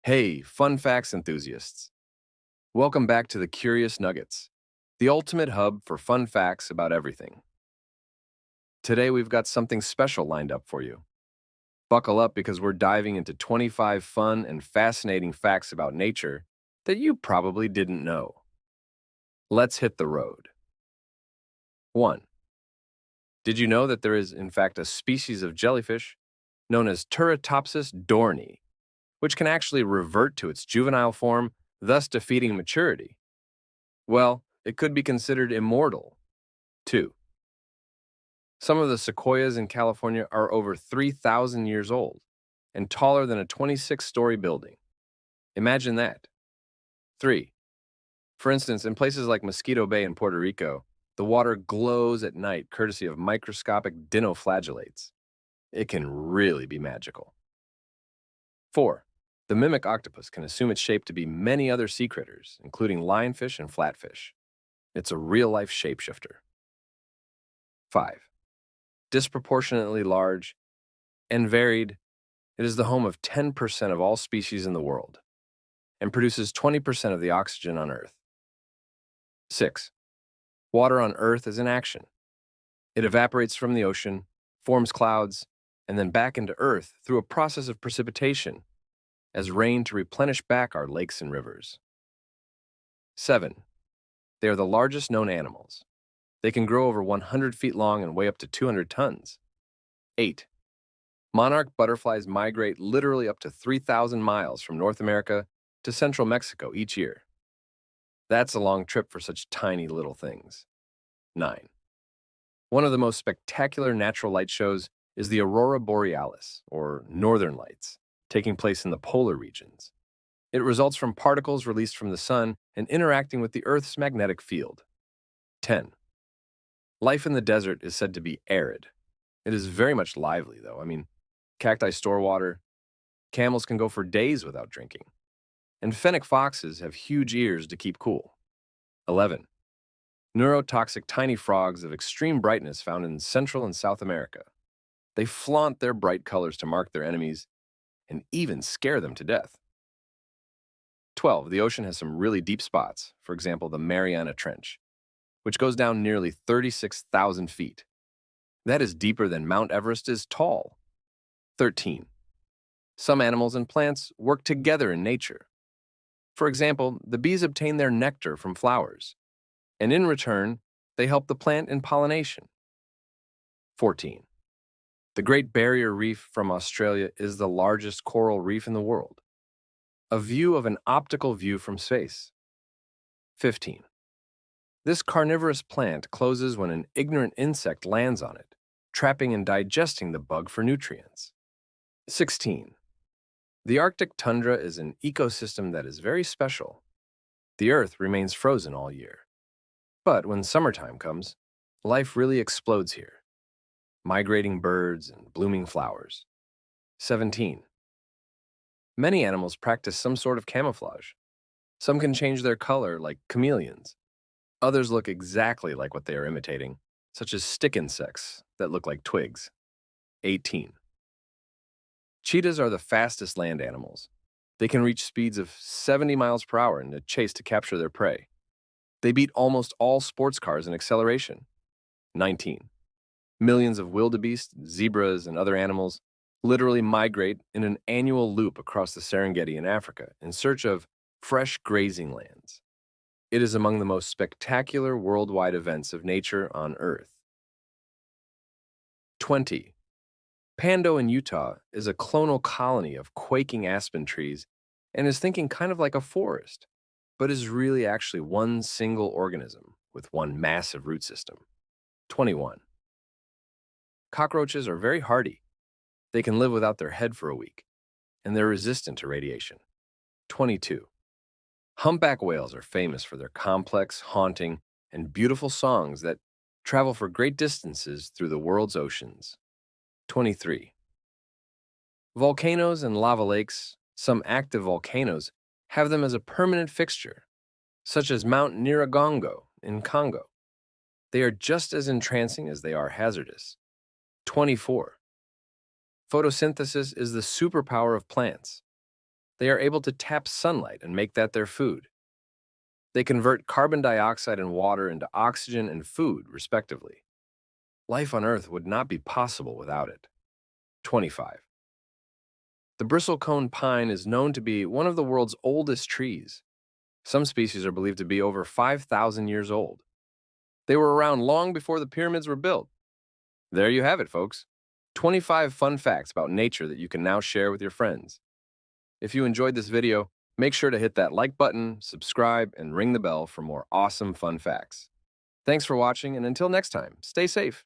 Hey, fun facts enthusiasts. Welcome back to the Curious Nuggets, the ultimate hub for fun facts about everything. Today we've got something special lined up for you. Buckle up because we're diving into 25 fun and fascinating facts about nature that you probably didn't know. Let's hit the road. 1. Did you know that there is, in fact, a species of jellyfish known as Turritopsis dohrnii, which can actually revert to its juvenile form, thus defeating maturity? Well, it could be considered immortal. 2. Some of the sequoias in California are over 3,000 years old and taller than a 26-story building. Imagine that. 3. For instance, in places like Mosquito Bay in Puerto Rico, the water glows at night courtesy of microscopic dinoflagellates. It can really be magical. 4. The mimic octopus can assume its shape to be many other sea critters, including lionfish and flatfish. It's a real-life shapeshifter. 5. Disproportionately large and varied, it is the home of 10% of all species in the world and produces 20% of the oxygen on Earth. 6. Water on Earth is in action. It evaporates from the ocean, forms clouds, and then back into Earth through a process of precipitation as rain to replenish back our lakes and rivers. 7. They are the largest known animals. They can grow over 100 feet long and weigh up to 200 tons. 8. Monarch butterflies migrate literally up to 3,000 miles from North America to central Mexico each year. That's a long trip for such tiny little things. 9. One of the most spectacular natural light shows is the aurora borealis, or northern lights, taking place in the polar regions. It results from particles released from the sun and interacting with the Earth's magnetic field. 10. Life in the desert is said to be arid. It is very much lively, though. Cacti store water, camels can go for days without drinking, and fennec foxes have huge ears to keep cool. 11. Neurotoxic tiny frogs of extreme brightness found in Central and South America. They flaunt their bright colors to mark their enemies and even scare them to death. 12. The ocean has some really deep spots, for example, the Mariana Trench, which goes down nearly 36,000 feet. That is deeper than Mount Everest is tall. 13. Some animals and plants work together in nature. For example, the bees obtain their nectar from flowers, and in return, they help the plant in pollination. 14. The Great Barrier Reef from Australia is the largest coral reef in the world. A view of an optical view from space. 15. This carnivorous plant closes when an ignorant insect lands on it, trapping and digesting the bug for nutrients. 16. The Arctic tundra is an ecosystem that is very special. The Earth remains frozen all year. But when summertime comes, life really explodes here. Migrating birds and blooming flowers. 17. Many animals practice some sort of camouflage. Some can change their color like chameleons. Others look exactly like what they are imitating, such as stick insects that look like twigs. 18. Cheetahs are the fastest land animals. They can reach speeds of 70 miles per hour in a chase to capture their prey. They beat almost all sports cars in acceleration. 19. Millions of wildebeest, zebras, and other animals literally migrate in an annual loop across the Serengeti in Africa in search of fresh grazing lands. It is among the most spectacular worldwide events of nature on Earth. 20. Pando in Utah is a clonal colony of quaking aspen trees and is thinking kind of like a forest, but is really actually one single organism with one massive root system. 21. Cockroaches are very hardy. They can live without their head for a week, and they're resistant to radiation. 22. Humpback whales are famous for their complex, haunting, and beautiful songs that travel for great distances through the world's oceans. 23. Volcanoes and lava lakes, some active volcanoes, have them as a permanent fixture, such as Mount Nyiragongo in Congo. They are just as entrancing as they are hazardous. 24. Photosynthesis is the superpower of plants. They are able to tap sunlight and make that their food. They convert carbon dioxide and water into oxygen and food, respectively. Life on Earth would not be possible without it. 25. The bristlecone pine is known to be one of the world's oldest trees. Some species are believed to be over 5,000 years old. They were around long before the pyramids were built. There you have it, folks. 25 fun facts about nature that you can now share with your friends. If you enjoyed this video, make sure to hit that like button, subscribe, and ring the bell for more awesome fun facts. Thanks for watching, and until next time, stay safe.